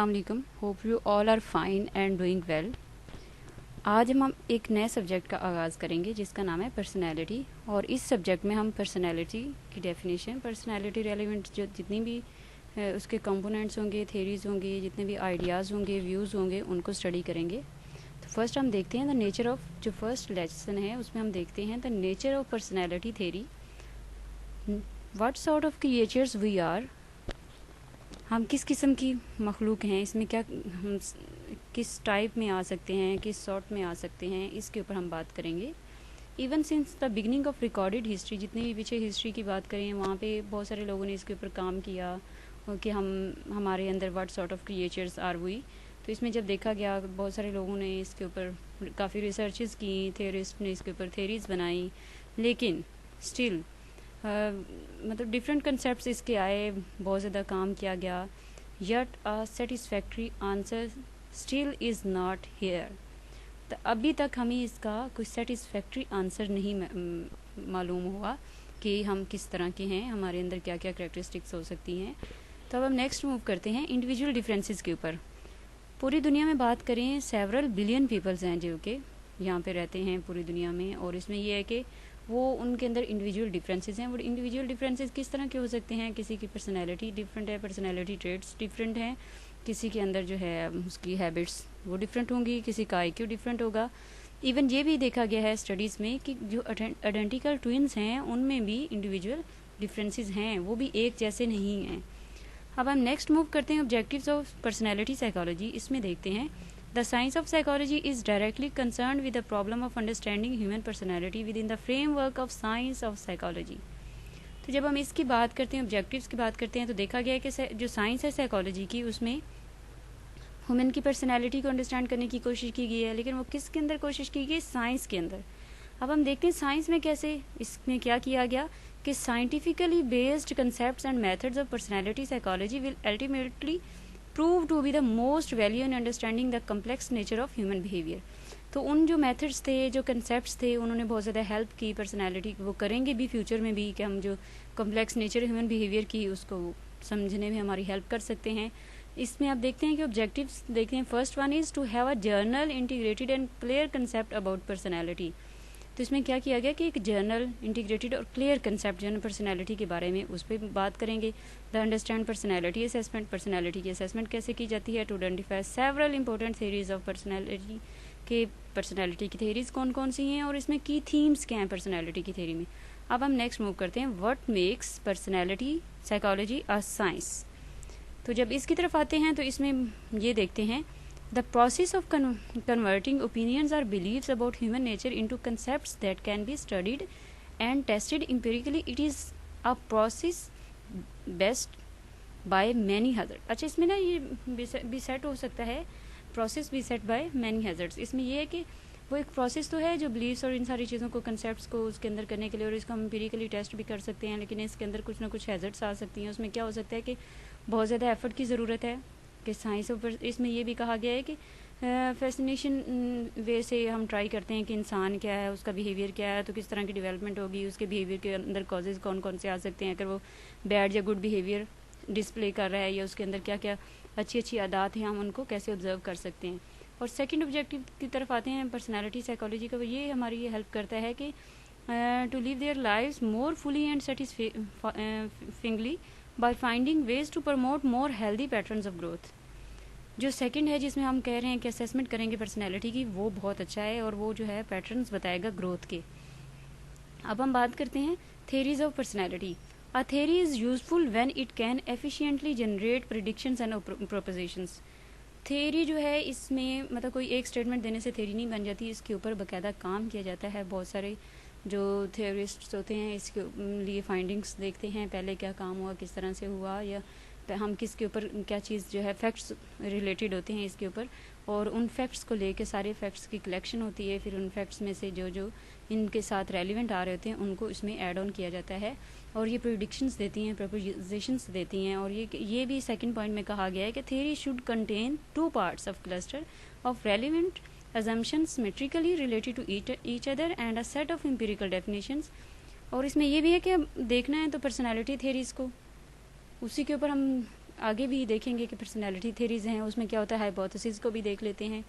अस्सलाम वालेकुम, hope you all are fine and doing well. आज हम एक नए सब्जेक्ट का आगाज़ करेंगे जिसका नाम है पर्सनैलिटी। और इस सब्जेक्ट में हम पर्सनैलिटी की डेफिनेशन, पर्सनैलिटी रेलिवेंट जो जितनी भी उसके कंपोनेंट्स होंगे, थेरीज़ होंगे, जितने भी आइडियाज़ होंगे, व्यूज़ होंगे, उनको स्टडी करेंगे। तो फर्स्ट हम देखते हैं द नेचर ऑफ, जो फर्स्ट लेसन है उसमें हम देखते हैं the nature of personality theory. What sort of creatures we are, हम किस किस्म की मखलूक हैं, इसमें क्या हम किस टाइप में आ सकते हैं, किस सॉर्ट में आ सकते हैं, इसके ऊपर हम बात करेंगे। Even since the beginning of recorded history, जितनी भी पीछे हिस्ट्री की बात करें वहाँ पे बहुत सारे लोगों ने इसके ऊपर काम किया कि हमारे अंदर what sort of creatures are we. तो इसमें जब देखा गया बहुत सारे लोगों ने इसके ऊपर काफ़ी रिसर्चेस की, थेरिस्ट ने इसके ऊपर थेरीज बनाई, लेकिन स्टिल मतलब डिफरेंट कंसेप्ट इसके आए, बहुत ज़्यादा काम किया गया, yet a satisfactory answer still is not here. तो अभी तक हमें इसका कोई सेटिस्फैक्ट्री आंसर नहीं मालूम हुआ कि हम किस तरह के हैं, हमारे अंदर क्या क्या करेक्टरिस्टिक्स हो सकती हैं। तो अब हम नेक्स्ट मूव करते हैं इंडिविजुअल डिफरेंसेस के ऊपर। पूरी दुनिया में बात करें, सेवरल बिलियन पीपल्स हैं जो कि यहाँ पे रहते हैं पूरी दुनिया में, और इसमें यह है कि वो उनके अंदर इंडिविजुअल डिफरेंसेस हैं। वो इंडिविजुअल डिफरेंसेस किस तरह के हो सकते हैं, किसी की पर्सनैलिटी डिफरेंट है, पर्सनैलिटी ट्रेट्स डिफरेंट हैं, किसी के अंदर जो है उसकी हैबिट्स वो डिफरेंट होंगी, किसी का आईक्यू डिफरेंट होगा। इवन ये भी देखा गया है स्टडीज़ में कि जो आइडेंटिकल ट्विन्स हैं उनमें भी इंडिविजुअल डिफरेंसेस हैं, वो भी एक जैसे नहीं हैं। अब हम नेक्स्ट मूव करते हैं ऑब्जेक्टिव्स ऑफ पर्सनैलिटी साइकोलॉजी। इसमें देखते हैं The science of psychology is directly concerned with the problem of understanding human personality within the framework of science of psychology। तो जब हम इसकी बात करते हैं, ऑब्जेक्टिव्स की बात करते हैं, तो देखा गया है कि जो साइंस है साइकोलॉजी की, उसमें ह्यूमन की पर्सनैलिटी को अंडरस्टैंड करने की कोशिश की गई है, लेकिन वो किसके अंदर कोशिश की गई, साइंस के अंदर। अब हम देखते हैं साइंस में कैसे इसमें क्या किया गया कि scientifically based concept and methods of personality psychology will ultimately prove to be the most value in understanding the complex nature of human behaviour. तो उन जो मेथड्स थे, जो कंसेप्ट्स थे, उन्होंने बहुत ज़्यादा हेल्प की पर्सनैलिटी, वो करेंगे भी फ्यूचर में भी, कि हम जो कम्प्लेक्स नेचर ह्यूमन बिहेवियर की उसको समझने में हमारी हेल्प कर सकते हैं। इसमें आप देखते हैं कि ऑब्जेक्टिव्स देखते हैं। First one is to have a general integrated and clear concept about personality. तो इसमें क्या किया गया कि एक जर्नल इंटीग्रेटेड और क्लियर कंसेप्ट जनरल पर्सनैलिटी के बारे में, उस पर बात करेंगे। The understand personality assessment, personality की असेसमेंट कैसे की जाती है। To identify several important theories of personality, के पर्सनैलिटी की थेरीज कौन कौन सी हैं और इसमें की थीम्स क्या हैं पर्सनैलिटी की थेरी में। अब हम नेक्स्ट मूव करते हैं what makes personality psychology a science. तो जब इसकी तरफ आते हैं तो इसमें ये देखते हैं The process of converting opinions or beliefs about human nature into concepts that can be studied and tested empirically, it is a process best by many hazards। अच्छा, इसमें ना ये beset हो सकता है, process beset by many hazards। इसमें ये है कि वो एक प्रोसेस तो है जो बिलीव्स और इन सारी चीज़ों को, कंसेप्ट्स को उसके अंदर करने के लिए, और इसको हम एम्पिरिकली टेस्ट भी कर सकते हैं, लेकिन इसके अंदर कुछ ना कुछ हैजर्ड्स आ सकती हैं। उसमें क्या हो सकता है कि बहुत ज़्यादा एफर्ट की ज़रूरत है कि साइंस ऊपर। इसमें ये भी कहा गया है कि फैसिनेशन वे से हम ट्राई करते हैं कि इंसान क्या है, उसका बिहेवियर क्या है, तो किस तरह की डेवलपमेंट होगी, उसके बिहेवियर के अंदर कॉजेज़ कौन कौन से आ सकते हैं, अगर वो बैड या गुड बिहेवियर डिस्प्ले कर रहा है, या उसके अंदर क्या क्या अच्छी अच्छी आदत हैं, हम उनको कैसे ऑब्जर्व कर सकते हैं। और सेकंड ऑब्जेक्टिव की तरफ आते हैं पर्सनैलिटी साइकोलॉजी का, ये हमारी ये हेल्प करता है कि to live their lives more fully and satisfyingly by finding ways to promote more healthy patterns of growth. जो सेकंड है जिसमें हम कह रहे हैं कि असेसमेंट करेंगे पर्सनैलिटी की, वो बहुत अच्छा है और वो जो है पैटर्न्स बताएगा ग्रोथ के। अब हम बात करते हैं theories of personality. A theory is useful when it can efficiently generate predictions and propositions. Theory जो है इसमें मतलब कोई एक स्टेटमेंट देने से थेरी नहीं बन जाती, इसके ऊपर बाकायदा काम किया जाता है। बहुत सारे जो थेरिस्ट्स होते हैं इसके लिए फाइंडिंग्स देखते हैं, पहले क्या काम हुआ, किस तरह से हुआ, या हम किसके ऊपर क्या चीज़ जो है फैक्ट्स रिलेटेड होते हैं इसके ऊपर, और उन फैक्ट्स को लेके सारे फैक्ट्स की कलेक्शन होती है। फिर उन फैक्ट्स में से जो जो इनके साथ रेलिवेंट आ रहे होते हैं उनको इसमें ऐड ऑन किया जाता है, और ये प्रेडिक्शंस देती हैं, प्रपोजिशंस देती हैं। और ये भी सेकंड पॉइंट में कहा गया है कि theory should contain 2 parts of cluster of relevant assumptions metrically related to each other and a set of empirical definitions। और इसमें ये भी है कि देखना है तो पर्सनालिटी थेरीज को, उसी के ऊपर हम आगे भी देखेंगे कि पर्सनैलिटी थेरीज हैं, उसमें क्या होता है, हाइपोथेसिस को भी देख लेते हैं,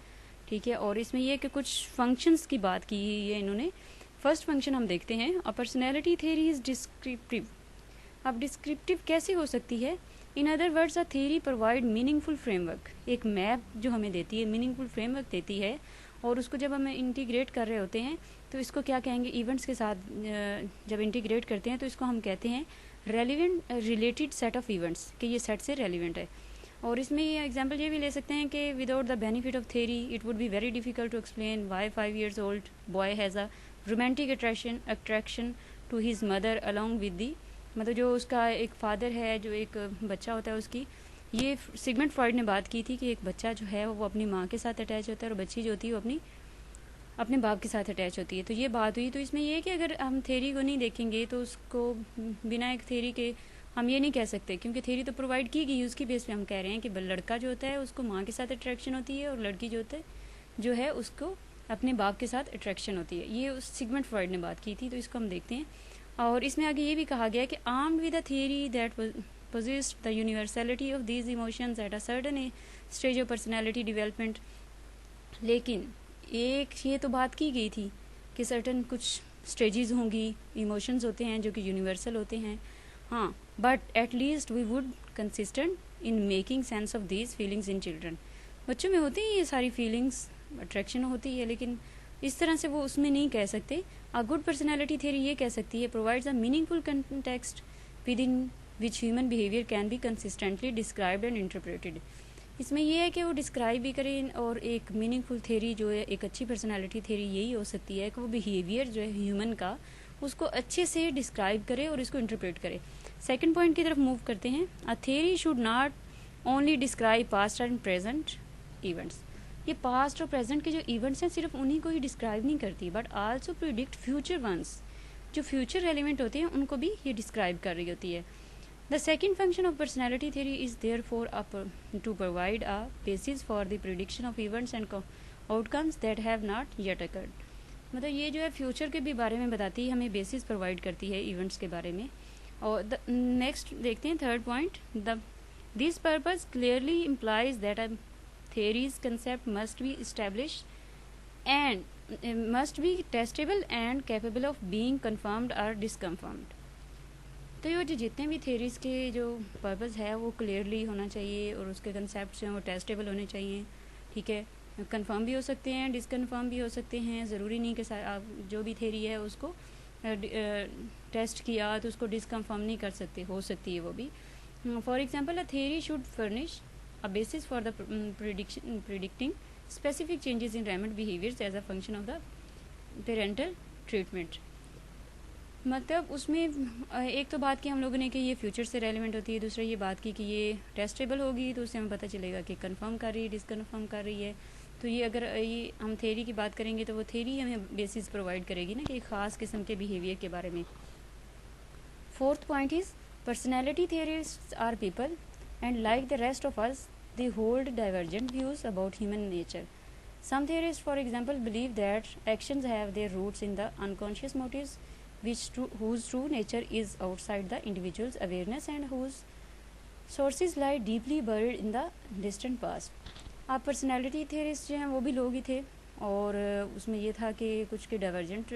ठीक है। और इसमें ये कि कुछ फंक्शंस की बात की है इन्होंने। फर्स्ट फंक्शन हम देखते हैं, a personality theory is descriptive. अब डिस्क्रिप्टिव कैसे हो सकती है? In other words, a theory provide meaningful framework, एक मैप जो हमें देती है, मीनिंगफुल फ्रेमवर्क देती है, और उसको जब हम इंटीग्रेट कर रहे होते हैं तो इसको क्या कहेंगे, इवेंट्स के साथ जब इंटीग्रेट करते हैं तो इसको हम कहते हैं relevant related set of events, कि ये सेट से रेलिवेंट है। और इसमें ये एग्जांपल ये भी ले सकते हैं कि without the benefit of theory it would be very difficult to explain why 5 years old boy has a romantic attraction to his mother along with the, मतलब जो उसका एक फादर है, जो एक बच्चा होता है उसकी, ये सिगमंड फ्रॉइड ने बात की थी कि एक बच्चा जो है वो अपनी माँ के साथ अटैच होता है और बच्ची जो होती है वो अपने बाप के साथ अटैच होती है। तो ये बात हुई। तो इसमें ये है कि अगर हम थेरी को नहीं देखेंगे तो उसको बिना एक थेरी के हम ये नहीं कह सकते, क्योंकि थेरी तो प्रोवाइड की गई, उसकी बेस पे हम कह रहे हैं कि लड़का जो होता है उसको माँ के साथ अट्रैक्शन होती है और लड़की जो है उसको अपने बाप के साथ अट्रैक्शन होती है। ये उस सिगमंड फ्रॉइड ने बात की थी, तो इसको हम देखते हैं। और इसमें आगे ये भी कहा गया कि armed with a theory that possessed the universality of these emotions at a certain stage of personality development, लेकिन एक ये तो बात की गई थी कि सर्टन कुछ स्टेजेस होंगी, इमोशंस होते हैं जो कि यूनिवर्सल होते हैं, हाँ, but at least we would consistent in making sense of these feelings in children. बच्चों में होती हैं ये सारी फीलिंग्स, अट्रैक्शन होती है, लेकिन इस तरह से वो उसमें नहीं कह सकते। अ गुड पर्सनैलिटी थ्योरी ये कह सकती है provides a meaningful context with in which human behaviour can be consistently described and interpreted. इसमें यह है कि वो डिस्क्राइब भी करें, और एक मीनिंगफुल थ्योरी जो है, एक अच्छी पर्सनैलिटी थ्योरी यही हो सकती है कि वो बिहेवियर जो है ह्यूमन का उसको अच्छे से डिस्क्राइब करे और इसको इंटरप्रेट करे। सेकंड पॉइंट की तरफ मूव करते हैं। A theory should not only describe past and present events. ये पास्ट और प्रेजेंट के जो इवेंट्स हैं सिर्फ उन्हीं को ही डिस्क्राइब नहीं करती, but also predict future ones, जो फ्यूचर रेलिवेंट होते हैं उनको भी ये डिस्क्राइब कर रही होती है। The second function of personality theory is therefore to provide a basis for the prediction of events and outcomes that have not yet occurred. मतलब ये जो है फ्यूचर के भी बारे में बताती है, हमें बेसिस प्रोवाइड करती है इवेंट्स के बारे में। और नेक्स्ट देखते हैं third point. This purpose clearly implies that a theory's concept must be established and must be testable and capable of being confirmed or disconfirmed. तो ये जो जितने भी थेरीज के जो पर्पज़ है वो क्लियरली होना चाहिए और उसके कंसेप्ट जो हैं वो टेस्टेबल होने चाहिए, ठीक है। कंफर्म भी हो सकते हैं, डिसकन्फर्म भी हो सकते हैं, ज़रूरी नहीं कि आप जो भी थेरी है उसको टेस्ट किया तो उसको डिसकन्फर्म नहीं कर सकते, हो सकती है वो भी। For example, a theory should furnish a basis for the predicting specific changes in rapid behaviours as a function of the parental treatment. मतलब उसमें एक तो बात की हम लोगों ने कि ये फ्यूचर से रेलिवेंट होती है, दूसरा ये बात की कि ये टेस्टेबल होगी, तो उससे हमें पता चलेगा कि कंफर्म कर रही है, डिसकन्फर्म कर रही है। तो ये अगर ये हम थेरी की बात करेंगे तो वो थेरी हमें बेसिस प्रोवाइड करेगी ना कि एक ख़ास किस्म के बिहेवियर के बारे में। Fourth point is personality theorists are people and like the rest of us they hold divergent views about human nature. Some theorist for example believe that actions have their roots in the unconscious motives whose true nature is outside the individual's awareness and whose sources lie deeply buried in the distant past. आप personality theorist जो हैं वो भी लोग ही थे, और उसमें ये था कि कुछ के डाइवर्जेंट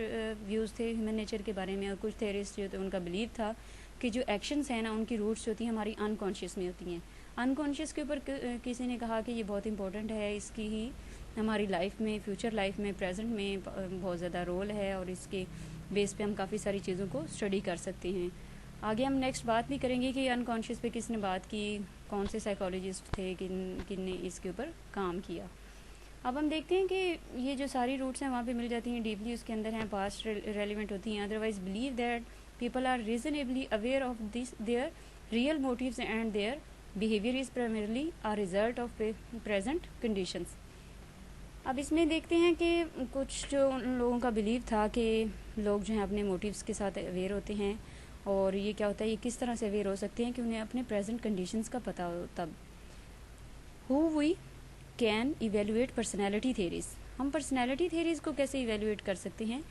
व्यूज़ थे ह्यूमन नेचर के बारे में, और कुछ थियरिस्ट जो थे उनका बिलीव था कि जो एक्शंस हैं ना उनकी रूट्स होती हैं हमारी अनकॉन्शियस में होती हैं। अनकॉन्शियस के ऊपर किसी ने कहा कि ये बहुत इंपॉर्टेंट है, इसकी ही हमारी लाइफ में, फ्यूचर लाइफ में, प्रेजेंट में बहुत ज़्यादा रोल है, और इसके बेस पे हम काफ़ी सारी चीज़ों को स्टडी कर सकते हैं। आगे हम नेक्स्ट बात भी करेंगे कि अनकॉन्शियस पे किसने बात की, कौन से साइकोलॉजिस्ट थे, किन ने इसके ऊपर काम किया। अब हम देखते हैं कि ये जो सारी रूट्स हैं वहाँ पे मिल जाती हैं, डीपली उसके अंदर हैं, पास्ट रेलिवेंट होती हैं। Otherwise believe that people are reasonably aware of this their real motives and their behaviour is primarily a result of present conditions. अब इसमें देखते हैं कि कुछ जो उन लोगों का बिलीव था कि लोग जो हैं अपने मोटिव्स के साथ अवेयर होते हैं, और ये क्या होता है, ये किस तरह से अवेयर हो सकते हैं कि उन्हें अपने प्रेजेंट कंडीशंस का पता हो। तब who we can evaluate personality theories. हम पर्सनैलिटी थेरीज को कैसे इवेलुएट कर सकते हैं?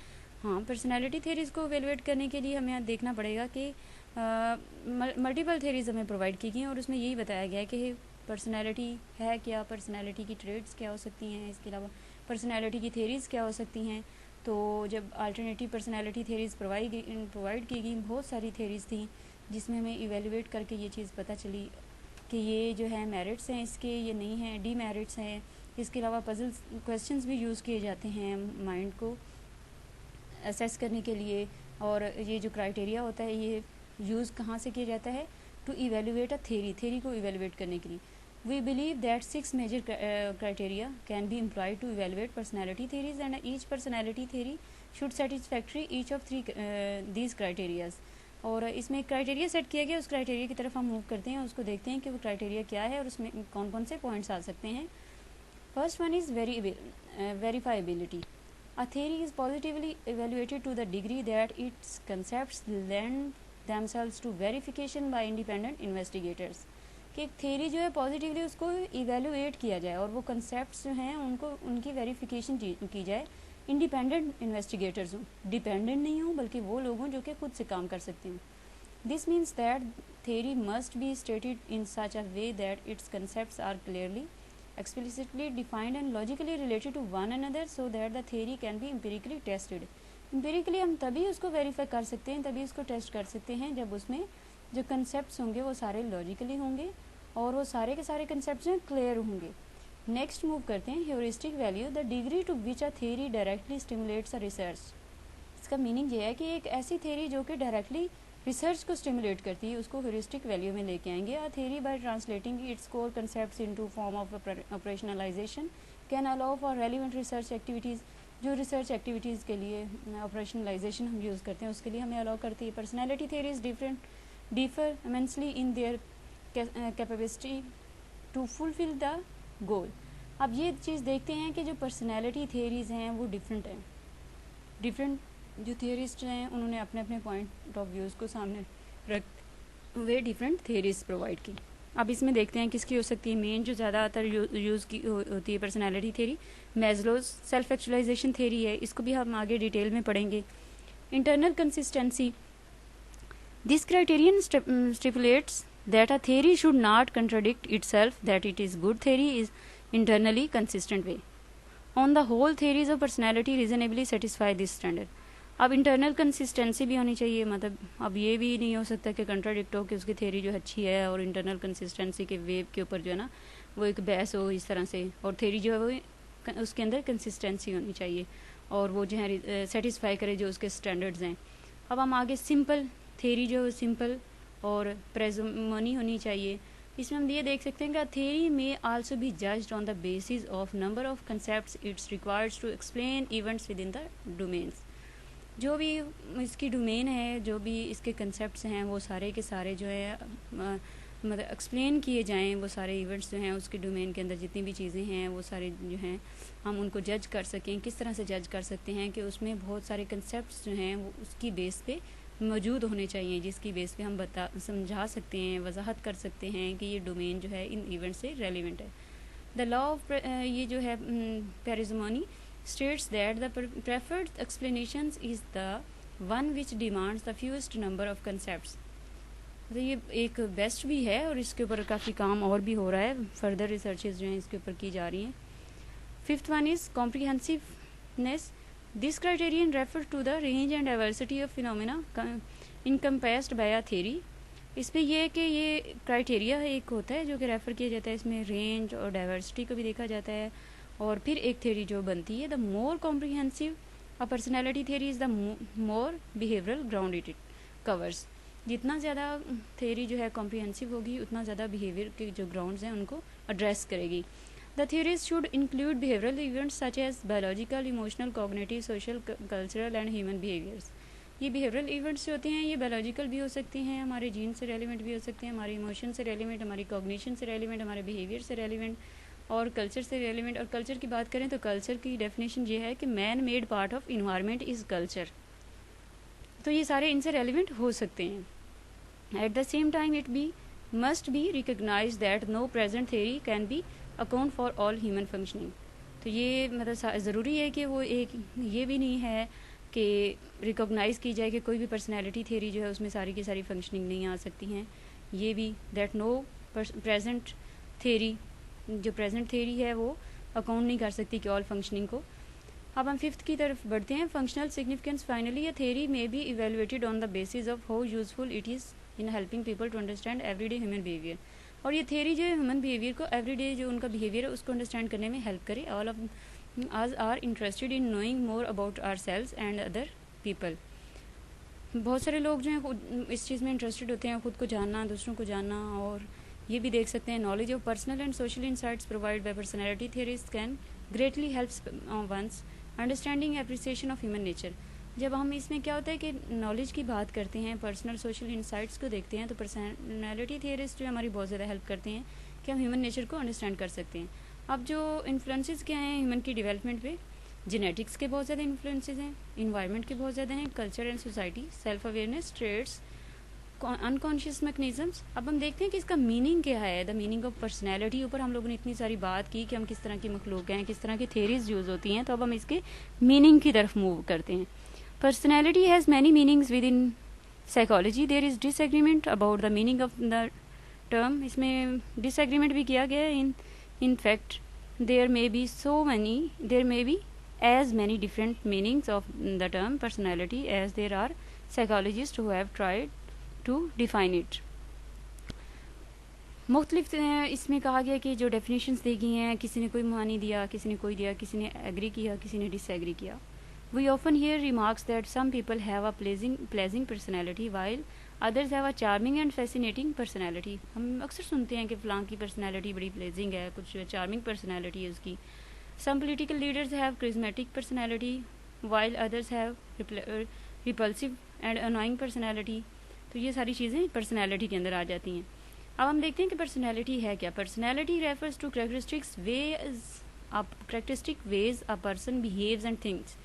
हाँ, पर्सनैलिटी थेरीज को इवेलुएट करने के लिए हमें देखना पड़ेगा कि मल्टीपल थेरीज हमें प्रोवाइड की गई हैं और उसमें यही बताया गया है कि पर्सनैलिटी है क्या, पर्सनैलिटी की ट्रेड्स क्या हो सकती हैं, इसके अलावा पर्सनैलिटी की थेरीज़ क्या हो सकती हैं। तो जब अल्टरनेटिव पर्सनैलिटी थेरीज़ प्रोवाइड की गई, बहुत सारी थेरीज़ थी जिसमें हमें इवेलुएट करके ये चीज़ पता चली कि ये जो है मेरिट्स हैं इसके, ये नहीं हैं, डीमेरिट्स हैं। इसके अलावा पजल क्वेश्चंस भी यूज़ किए जाते हैं माइंड को असेस करने के लिए। और ये जो क्राइटेरिया होता है ये यूज़ कहाँ से किया जाता है, टू इवेलुएट अ थेरी को इवेलुएट करने के लिए। We believe that 6 major criteria can be employed to evaluate personality theories and each personality theory should satisfactory each of these criteria। और इसमें एक क्राइटेरिया सेट किया गया, उस क्राइटेरिया की तरफ हम मूव करते हैं, उसको देखते हैं कि वो क्राइटेरिया क्या है और उसमें कौन कौन से पॉइंट्स आ सकते हैं। First one is verifiability. A theory is positively evaluated to the degree that its concepts lend themselves to verification by independent investigators। कि एक थेरी जो है पॉजिटिवली उसको इवेलुएट किया जाए और वो कंसेप्ट्स जो हैं उनको उनकी वेरिफिकेशन की जाए इंडिपेंडेंट इन्वेस्टिगेटर्स हों, डिपेंडेंट नहीं हों बल्कि वो लोग हों जो कि खुद से काम कर सकते हैं। This means that theory must be stated in such a way that its concepts are clearly, explicitly defined and logically related to one another so that the theory can be empirically tested। empirically हम तभी उसको verify कर सकते हैं, तभी उसको test कर सकते हैं जब उसमें जो कंसेप्ट्स होंगे वो सारे लॉजिकली होंगे और वो सारे के सारे कंसेप्ट्स हैं क्लियर होंगे। नेक्स्ट मूव करते हैं heuristic value, the degree to which a theory directly stimulates a research. इसका मीनिंग ये है कि एक ऐसी थ्योरी जो कि डायरेक्टली रिसर्च को स्टिमुलेट करती है उसको ह्यूरिस्टिक वैल्यू में लेके आएंगे। A theory by translating its core concepts into form of operationalisation can allow for relevant research activities. जो रिसर्च एक्टिविटीज़ के लिए ऑपरेशनलाइजेशन हम यूज़ करते हैं उसके लिए हमें अलाउ करती है। Personality theories differ immensely in their capacity to fulfill the goal। अब ये चीज़ देखते हैं कि जो पर्सनैलिटी थेरीज़ हैं वो डिफरेंट हैं। डिफरेंट जो थियरिस्ट हैं उन्होंने अपने अपने पॉइंट ऑफ व्यूज़ को सामने रख वे डिफरेंट थेरीज प्रोवाइड की। अब इसमें देखते हैं किसकी हो सकती है। मेन जो ज़्यादातर यूज़ की होती है personality theory, Maslow's self actualisation theory है, इसको भी हम आगे डिटेल में पढ़ेंगे। Internal consistency, this criterion stipulates that a theory should not contradict itself, that it is good theory is internally consistent way। On the whole, theories of personality reasonably satisfy this standard। अब internal consistency भी होनी चाहिए, मतलब अब ये भी नहीं हो सकता कि कंट्राडिक्ट हो कि उसकी थ्योरी जो अच्छी है और इंटरनल कंसिस्टेंसी के वेव के ऊपर जो है ना वो एक बहस हो इस तरह से, और थ्योरी जो है वो उसके अंदर कंसिस्टेंसी होनी चाहिए और वो जो है सेटिस्फाई करे जो उसके स्टैंडर्ड्स हैं। अब हम आगे सिंपल थ्योरी जो सिंपल और प्रेजुमनी होनी चाहिए। इसमें हम ये देख सकते हैं कि थ्योरी में also be judged on the basis of number of concepts it's required to explain events within the domains. जो भी इसकी डोमेन है, जो भी इसके कंसेप्ट्स हैं वो सारे के सारे जो है मतलब एक्सप्लेन किए जाएं, वो सारे इवेंट्स जो हैं उसके डोमेन के अंदर जितनी भी चीज़ें हैं वो सारे जो हैं हम उनको जज कर सकें। किस तरह से जज कर सकते हैं कि उसमें बहुत सारे कंसेप्ट्स जो हैं वो उसकी बेस पे मौजूद होने चाहिए जिसकी बेस पे हम समझा सकते हैं, वजाहत कर सकते हैं कि ये डोमेन जो है इन इवेंट से रेलिवेंट है। द लॉ ऑफ ये जो है parsimony states that the preferred explanations is the one which demands the fewest number of concepts. तो ये एक बेस्ट भी है और इसके ऊपर काफ़ी काम और भी हो रहा है, फर्दर रिसर्चेज जो हैं इसके ऊपर की जा रही हैं। Fifth one is comprehensiveness. This criterion refers to the range and diversity of phenomena encompassed by a theory। इस पर यह है कि ये क्राइटेरिया एक होता है जो कि रेफ़र किया जाता है, इसमें रेंज और डाइवर्सिटी को भी देखा जाता है और फिर एक थ्योरी जो बनती है। The more comprehensive a personality theory is the more behavioural ground it covers. जितना ज़्यादा थ्योरी जो है कॉम्प्रिहेंसिव होगी उतना ज़्यादा बिहेवियर के जो ग्राउंड्स हैं उनको एड्रेस करेगी। The theories should include behavioral events such as biological, emotional, cognitive, social, cultural and human behaviors। ये behavioral events जो होते हैं ये biological भी हो सकते हैं, हमारे जीन से रेलिवेंट भी हो सकते हैं, हमारे इमोशन से रेलिवेंट, हमारी कॉग्निशन से रेलिवेंट, हमारे बिहेवियर से रेलिवेंट और कल्चर से रेलिवेंट। और कल्चर की बात करें तो कल्चर की डेफिनेशन ये है कि man made part of environment is culture. तो ये सारे इनसे रेलिवेंट हो सकते हैं। At the same time it be must be recognize that no present theory can be account for all human functioning. तो ये मतलब ज़रूरी है कि वो एक ये भी नहीं है कि रिकॉग्नाइज़ की जाए कि कोई भी पर्सनैलिटी थेरी जो है उसमें सारी की सारी फंक्शनिंग नहीं आ सकती हैं। ये भी दैट नो प्रेजेंट थेरी, जो प्रेजेंट थेरी है वो अकाउंट नहीं कर सकती कि ऑल फंक्शनिंग को। अब हम फिफ्थ की तरफ बढ़ते हैं। Functional significance. Finally a theory may be evaluated on the basis of how useful it is in helping people to understand everyday human behaviour. और ये थेरी जो है ह्यूमन बिहेवियर को एवरीडे जो उनका बिहेवियर है उसको अंडरस्टैंड करने में हेल्प करे। All of us are interested in knowing more about ourselves and other people. बहुत सारे लोग जो हैं इस चीज़ में इंटरेस्टेड होते हैं, ख़ुद को जानना, दूसरों को जानना। और ये भी देख सकते हैं knowledge of personal and social insights provide by personality theories can greatly helps one's understanding appreciation of human nature. जब हम इसमें क्या होता है कि नॉलेज की बात करते हैं, पर्सनल सोशल इंसाइट्स को देखते हैं, तो पर्सनैलिटी थेरीज जो हमारी बहुत ज़्यादा हेल्प करते हैं कि हम ह्यूमन नेचर को अंडरस्टैंड कर सकते हैं। अब जो इन्फ्लुएंसेस क्या हैं ह्यूमन की डेवलपमेंट पे, जेनेटिक्स के बहुत ज़्यादा इन्फ्लुएंसेस हैं, इन्वायरमेंट के बहुत ज़्यादा हैं, culture and society, self awareness, traits, unconscious mechanisms. अब हम देखते हैं कि इसका मीनिंग क्या है। द मीनिंग ऑफ पर्सनैलिटी ऊपर हम लोगों ने इतनी सारी बात की कि हम किस तरह की मखलूक हैं, किस तरह की थेरीज यूज़ होती हैं। तो अब हम इसके मीनिंग की तरफ मूव करते हैं। Personality has many meanings within psychology. There is disagreement about the meaning of the term. इसमें डिसएग्रीमेंट भी किया गया है। In fact there may be as many different meanings of the term personality as there are psychologists who have tried to define it. मुख्तलिफ इसमें कहा गया कि जो डेफिनेशंस दी गई हैं, किसी ने कोई मानी दिया, किसी ने कोई दिया, किसी ने एग्री किया, किसी ने डिसएग्री किया। We often hear remarks that some people have a pleasing personality while others have a charming and fascinating personality. हम अक्सर सुनते हैं कि फ़लाँ की पर्सनैलिटी बड़ी प्लेजिंग है, कुछ चार्मिंग पर्सनैलिटी है उसकी। Some political leaders have charismatic personality while others have repulsive and annoying personality. तो ये सारी चीज़ें पर्सनैलिटी के अंदर आ जाती हैं। अब हम देखते हैं कि पर्सनैलिटी है क्या। Personality refers to characteristic ways a person behaves and thinks.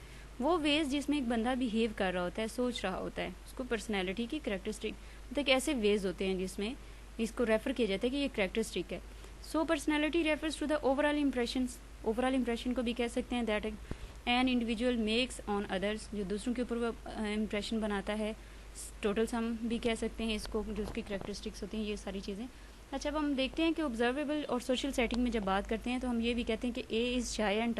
वो वेज जिसमें एक बंदा बिहेव कर रहा होता है, सोच रहा होता है, उसको पर्सनैलिटी की करेक्टरिस्टिक मतलब ऐसे वेज होते हैं जिसमें इसको रेफर किया जाता है कि ये करेक्टरिस्टिक है। So personality refers to the overall impressions. Overall impression को भी कह सकते हैं that an individual makes on others, जो दूसरों के ऊपर वो इम्प्रेशन बनाता है। टोटल सम भी कह सकते हैं इसको, जो उसकी करेक्टरिस्टिक्स होती हैं, ये सारी चीज़ें। अच्छा, अब हम देखते हैं कि ऑब्जर्वेबल और सोशल सेटिंग में जब बात करते हैं तो हम ये भी कहते हैं कि ए इज़ शाय एंड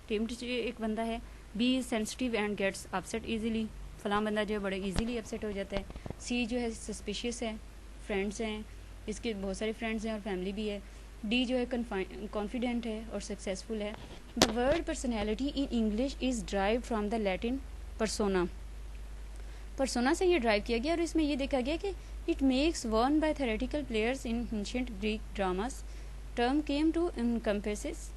टिम्ड एक बंदा है। Be is sensitive and gets upset easily, फलां बंदा जो है बड़े ईजिली अपसेट हो जाता है। सी जो है सस्पिशियस है, फ्रेंड्स हैं, इसके बहुत सारे फ्रेंड्स हैं और फैमिली भी है। डी जो है कॉन्फिडेंट है और सक्सेसफुल है। The word personality in English is drive from the Latin persona. Persona से ये ड्राइव किया गया और इसमें ये देखा गया कि it makes one by theatrical players in ancient Greek dramas. Term came to encompass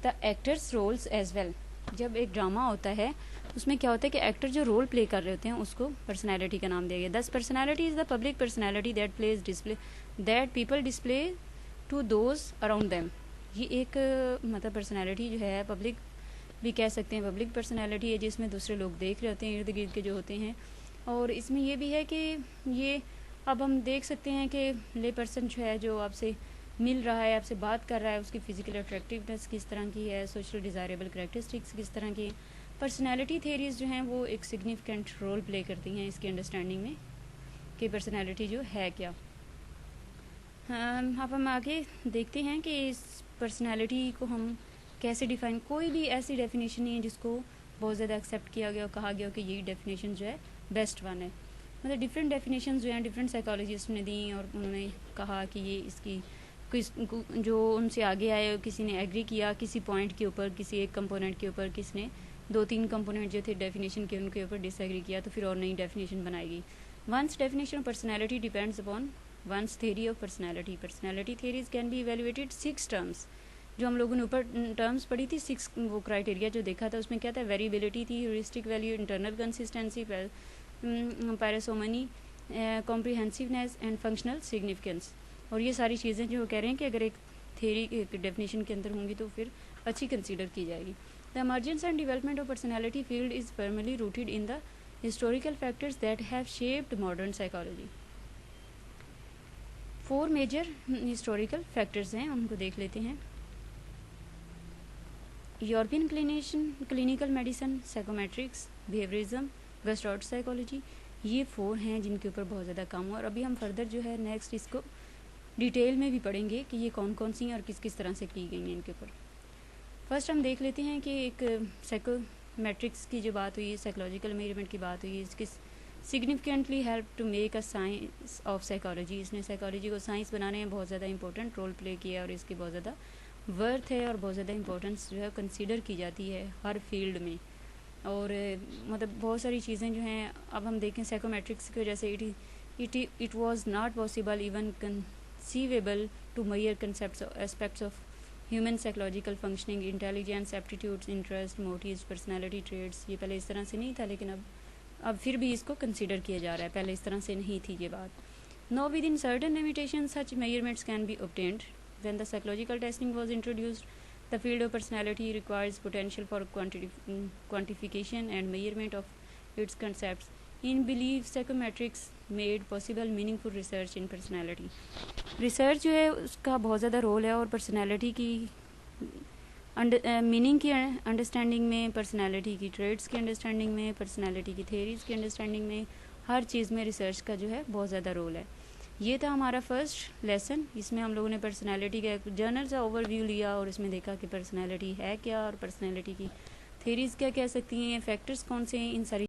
the actors roles as well. जब एक ड्रामा होता है उसमें क्या होता है कि एक्टर जो रोल प्ले कर रहे होते हैं उसको पर्सनैलिटी का नाम दिया गया। Thus personality is the public personality that plays display that people display to those around them. ये एक मतलब पर्सनैलिटी जो है पब्लिक भी कह सकते हैं, पब्लिक पर्सनैलिटी है जिसमें दूसरे लोग देख रहे होते हैं, इर्द गिर्द के जो होते हैं। और इसमें ये भी है कि ये अब हम देख सकते हैं कि ले पर्सन जो है जो आपसे मिल रहा है, आपसे बात कर रहा है, उसकी फ़िज़िकल अट्रैक्टिवनेस किस तरह की है, सोशल डिज़ायरेबल करैक्टरिस्टिक्स किस तरह की। पर्सनैलिटी थेरीज़ जो हैं वो एक सिग्निफिकेंट रोल प्ले करती हैं इसकी अंडरस्टैंडिंग में कि पर्सनैलिटी जो है क्या। अब हम आगे देखते हैं कि इस पर्सनैलिटी को हम कैसे डिफ़ाइन। कोई भी ऐसी डेफिनेशन नहीं है जिसको बहुत ज़्यादा एक्सेप्ट किया गया और कहा गया कि यही डेफिनेशन जो है बेस्ट वन है। मतलब डिफरेंट डेफिनेशन जो हैं डिफरेंट साइकोलॉजिस्ट ने दी और उन्होंने कहा कि ये इसकी जो उनसे आगे आए किसी ने एग्री किया किसी पॉइंट के ऊपर, किसी एक कंपोनेंट के ऊपर, किसी ने दो तीन कंपोनेंट जो थे डेफिनेशन के उनके ऊपर डिसएग्री किया, तो फिर और नई डेफिनेशन बनाएगी। One's definition of personality depends upon one's theory of personality. Personality theories can be evaluated 6 terms. जो हम लोगों ने ऊपर टर्म्स पढ़ी थी 6 वो क्राइटेरिया जो देखा था उसमें क्या था, वेरिएबिलिटी थी, heuristic value, internal consistency, parsimony, comprehensiveness and functional significance. और ये सारी चीज़ें जो कह रहे हैं कि अगर एक थेरी एक डेफिनेशन के अंदर होंगी तो फिर अच्छी कंसीडर की जाएगी। The emergence and development of personality field is firmly rooted in the historical factors that have shaped modern psychology. 4 major historical factors हैं, उनको देख लेते हैं। European clinical medicine, psychometrics, behaviourism, gestalt psychology, ये 4 हैं जिनके ऊपर बहुत ज़्यादा काम हुआ। और अभी हम फर्दर जो है नेक्स्ट इसको डिटेल में भी पढ़ेंगे कि ये कौन कौन सी हैं और किस किस तरह से की गई हैं इनके ऊपर। फर्स्ट हम देख लेते हैं कि एक साइकोमेट्रिक्स की जो बात हुई है, साइकोलॉजिकल मेजरमेंट की बात हुई है, इसकी significantly help to make a science of psychology. इसने साइकोलॉजी को साइंस बनाने में बहुत ज़्यादा इंपॉर्टेंट रोल प्ले किया और इसकी बहुत ज़्यादा वर्थ है और बहुत ज़्यादा इंपॉर्टेंस जो है कंसीडर की जाती है हर फील्ड में। और मतलब बहुत सारी चीज़ें जो हैं, अब हम देखें साइकोमेट्रिक्स की वजह से it was not possible even conceivable to measure concepts aspects of human psychological functioning, intelligence, aptitudes, interest, motives, personality traits. ये पहले इस तरह से नहीं था, लेकिन अब फिर भी इसको कंसीडर किया जा रहा है, पहले इस तरह से नहीं थी ये बात। Know with in certain limitation such measurements can be obtained. When the psychological testing was introduced, the field of personality requires potential for quantification and measurement of its concepts. In belief, psychometrics made possible meaningful research in personality. Research जो है उसका बहुत ज़्यादा role है और personality की meaning की understanding में, पर्सनैलिटी की ट्रेड्स की अंडरस्टैंडिंग में, पर्सनैलिटी की थेरीज की अंडरस्टैंडिंग में, हर चीज़ में रिसर्च का जो है बहुत ज़्यादा रोल है। ये था हमारा फर्स्ट लेसन। इसमें हम लोगों ने पर्सनैलिटी का एक जनरल सा ओवरव्यू लिया और इसमें देखा कि पर्सनैलिटी है क्या और पर्सनैलिटी की थेरीज क्या कह सकती हैं, फैक्टर्स कौन से हैं, इन सारी